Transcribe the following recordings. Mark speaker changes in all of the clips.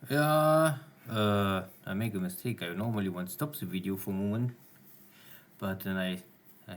Speaker 1: Yeah, I make a mistake. I normally want to stop the video for a moment, but then I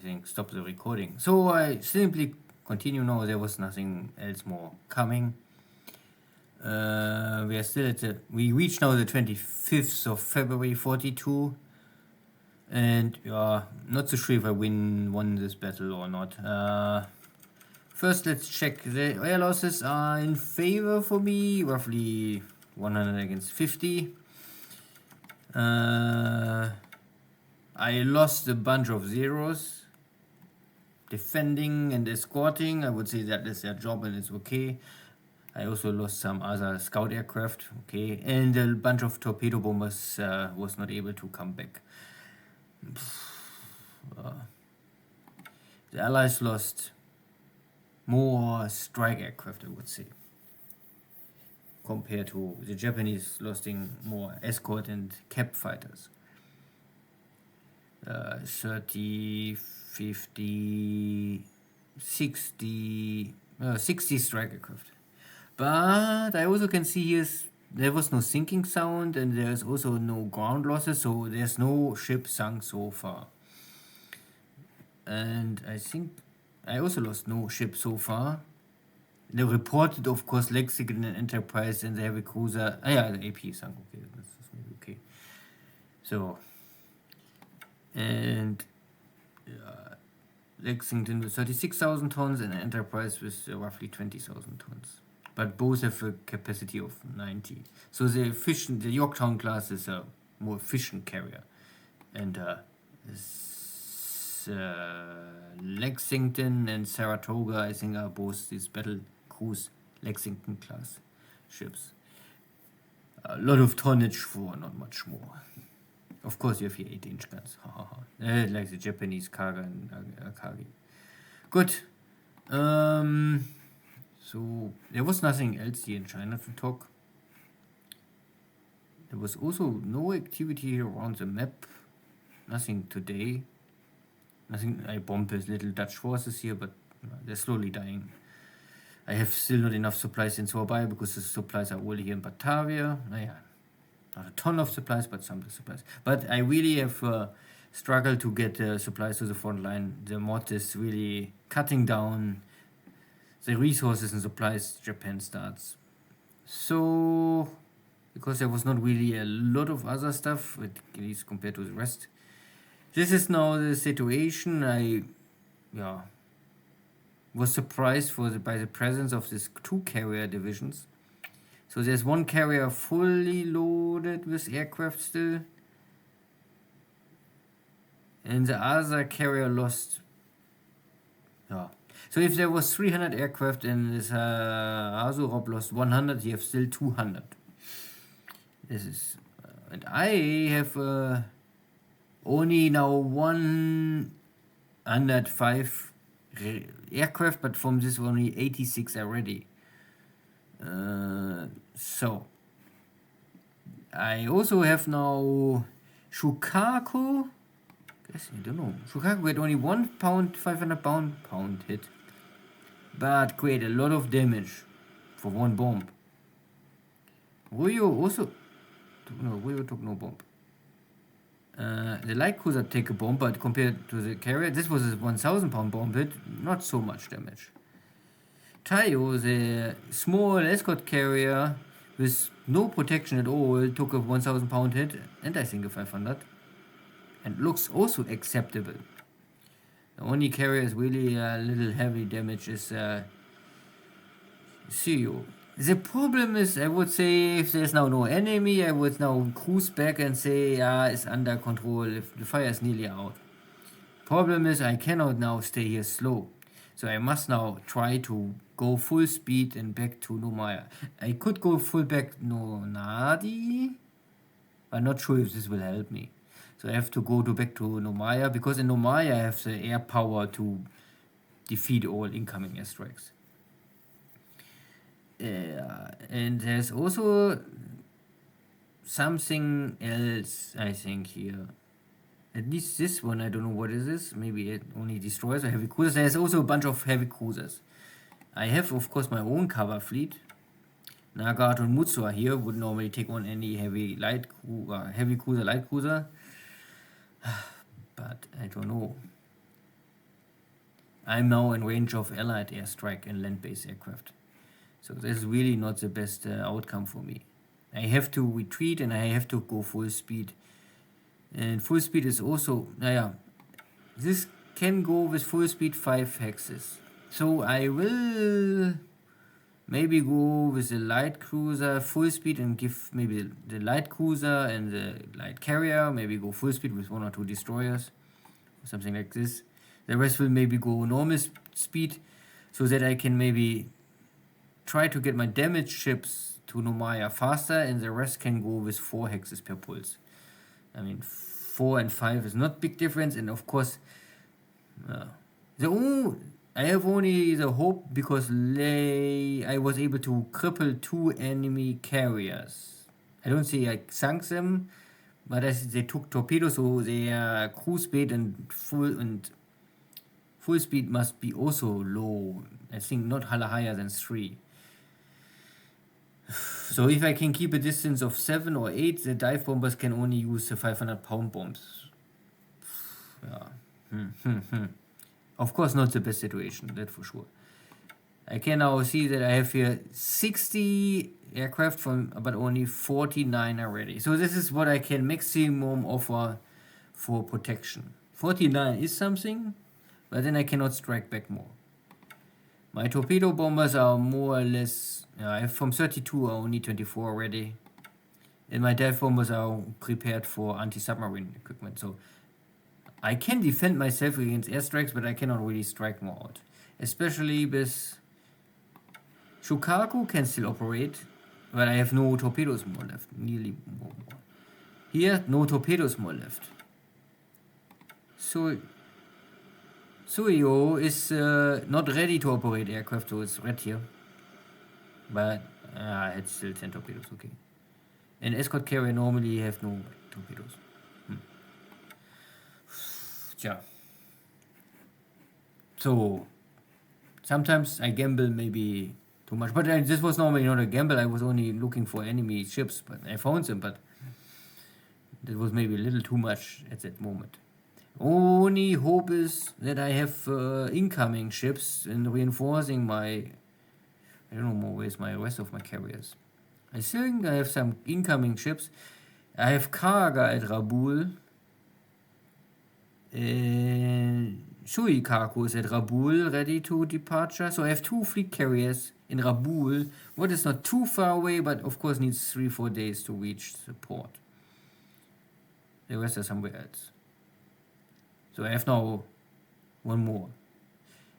Speaker 1: think stop the recording. So I simply continue now. There was nothing else more coming. We are still at we reached now the 25th of February 42, and not so sure if I won this battle or not. First, let's check. The air losses are in favor for me, roughly 100 against 50. I lost a bunch of zeros. Defending and escorting, I would say that is their job and it's okay. I also lost some other scout aircraft, okay, and a bunch of torpedo bombers was not able to come back. The Allies lost more strike aircraft, I would say, compared to the Japanese losing more escort and cap fighters. 30, 50, 60 strike aircraft. But I also can see here there was no sinking sound and there's also no ground losses, so there's no ship sunk so far. And I think I also lost no ship so far. They reported, of course, Lexington and Enterprise and the heavy cruiser. Yeah, the AP sunk. Okay, that's okay. So, and Lexington with 36,000 tons and Enterprise with roughly 20,000 tons. But both have a capacity of 90. So the Yorktown class is a more efficient carrier. And Lexington and Saratoga, I think, are both these battle cruise Lexington class ships. A lot of tonnage for not much more. Of course, you have here 8-inch guns. Like the Japanese Xargun and Akagi. Good. So there was nothing else here in China to talk. There was also no activity around the map. Nothing today. Nothing. I bombed with little Dutch forces here, but they're slowly dying. I have still not enough supplies in Sorbay because the supplies are all here in Batavia. Not a ton of supplies, but some supplies. But I really have struggled to get supplies to the front line. The mod is really cutting down the resources and supplies Japan starts. So, because there was not really a lot of other stuff, at least compared to the rest. This is now the situation. I was surprised by the presence of these 2 carrier divisions. So there's one carrier fully loaded with aircraft still. And the other carrier lost. So if there was 300 aircraft and this AsuRob lost 100, you have still 200. This is... and I have only now 105 aircraft, but from this only 86 are ready. So I also have now Shukaku. I don't know. Shukaku had only 1 pound, 500 pound hit, but create a lot of damage for 1 bomb. Ryo also... no, Ryo took no bomb. The light cruiser take a bomb, but compared to the carrier, this was a 1,000 pound bomb hit, not so much damage. Taiyo, the small escort carrier with no protection at all, took a 1,000 pound hit, and I think a 500. And looks also acceptable. The only carrier is really a little heavy damage is Suyo. The problem is, I would say, if there's now no enemy, I would now cruise back and say, it's under control, if the fire is nearly out. Problem is, I cannot now stay here slow. So I must now try to go full speed and back to Nomaya. I could go full back Nadi. I'm not sure if this will help me. So I have to go back to Nomaya, because in Nomaya I have the air power to defeat all incoming airstrikes. And there's also something else, I think, here. At least this one, I don't know what is this. Maybe it only destroys or heavy cruisers. There's also a bunch of heavy cruisers. I have, of course, my own cover fleet, Nagat and Mutsua here would normally take on any heavy cruiser, light cruiser. But I don't know. I'm now in range of Allied airstrike and land-based aircraft. So this is really not the best outcome for me. I have to retreat and I have to go full speed. And full speed is also, this can go with full speed 5 hexes. So I will maybe go with the light cruiser full speed and give maybe the light cruiser and the light carrier, maybe go full speed with 1 or 2 destroyers, or something like this. The rest will maybe go normal speed, so that I can maybe try to get my damage ships to Nomaya faster, and the rest can go with 4 hexes per pulse. I mean, 4 and 5 is not big difference, and of course, I have only the hope because I was able to cripple 2 enemy carriers. I don't say I sunk them, but they took torpedoes, so their cruise speed and full speed must be also low. I think not higher than 3. So if I can keep a distance of 7 or 8, the dive bombers can only use the 500-pound bombs. Of course not the best situation, that for sure. I can now see that I have here 60 aircraft but only 49 are ready. So this is what I can maximum offer for protection. 49 is something, but then I cannot strike back more. My torpedo bombers are more or less, I have from 32 are only 24 already. And my dive bombers are prepared for anti-submarine equipment. So I can defend myself against airstrikes, but I cannot really strike more out. Especially with Shukaku can still operate, but I have no torpedoes more left. Nearly more. Here, no torpedoes more left. So Suyo is not ready to operate aircraft, so it's red here. But I had still 10 torpedoes, okay. And escort carrier normally have no torpedoes. Tja. So sometimes I gamble maybe too much, but this was normally not a gamble. I was only looking for enemy ships, but I found them, but that was maybe a little too much at that moment. Only hope is that I have incoming ships and reinforcing my, I don't know more where's my rest of my carriers. I think I have some incoming ships. I have Kaga at Rabul. Shuikaku is at Rabul, ready to departure. So I have 2 fleet carriers in Rabul, what is not too far away, but of course needs 3-4 days to reach the port. The rest are somewhere else. So I have now 1 more.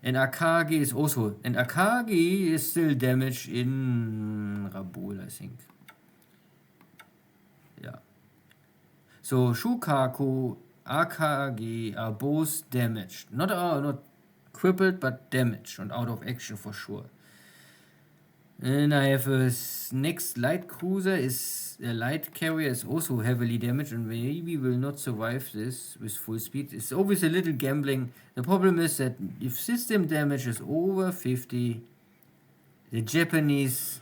Speaker 1: And Akagi is also, and Akagi is still damaged in Rabul, I think. Yeah. So Shukaku, Akagi are both damaged. Not crippled, but damaged and out of action for sure. And I have a next light cruiser a light carrier is also heavily damaged and maybe will not survive this with full speed. It's always a little gambling. The problem is that if system damage is over 50, the Japanese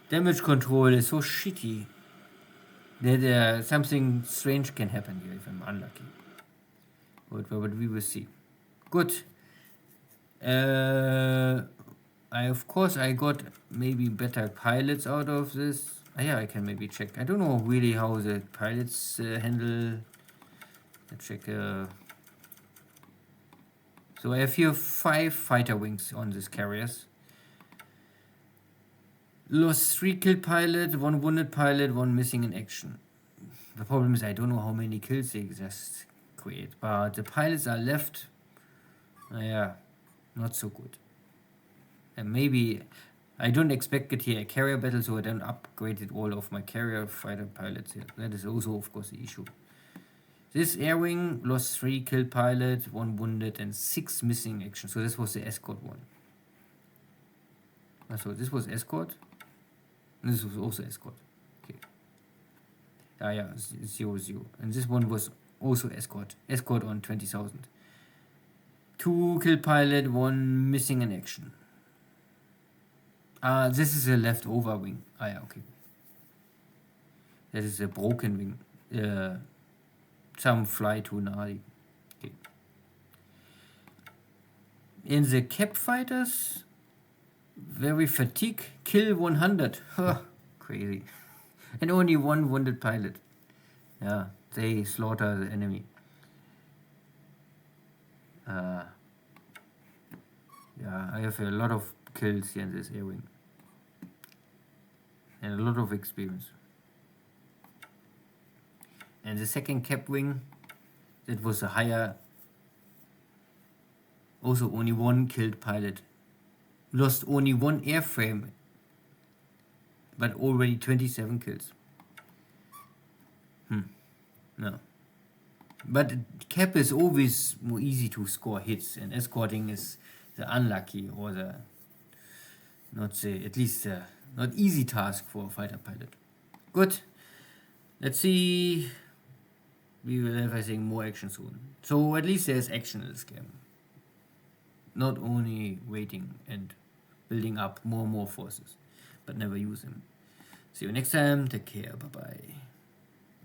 Speaker 1: damage control is so shitty that something strange can happen here if I'm unlucky. But we will see. Good. Of course I got maybe better pilots out of this. Yeah, I can maybe check. I don't know really how the pilots handle. Let's check. So I have here 5 fighter wings on these carriers. Lost 3 killed pilot, 1 wounded pilot, 1 missing in action. The problem is I don't know how many kills they just create, but the pilots are left. Yeah, not so good. And maybe I don't expect it here a carrier battle, so I don't upgraded all of my carrier fighter pilots here. That is also, of course, the issue. This air wing lost 3 killed pilot, 1 wounded, and 6 missing action. So this was the escort one. So this was escort. And this was also escort. Okay. Yeah, 0-0. And this one was also escort. Escort on 20,000. 2 killed pilot, 1 missing in action. This is a leftover wing. Yeah, okay. That is a broken wing. Some fly too gnarly. Okay. In the cap fighters, very fatigue, kill 100. Huh, crazy. And only one wounded pilot. Yeah, they slaughter the enemy. Yeah, I have a lot of kills here in this air wing. And a lot of experience. And the second cap wing, that was a higher, also only one killed pilot. Lost only one airframe, but already 27 kills. No. But cap is always more easy to score hits, and escorting is the unlucky or the not easy task for a fighter pilot. Good. Let's see. We will have, I think, more action soon. So at least there's action in this game. Not only waiting and building up more and more forces, but never use them. See you next time. Take care. Bye bye.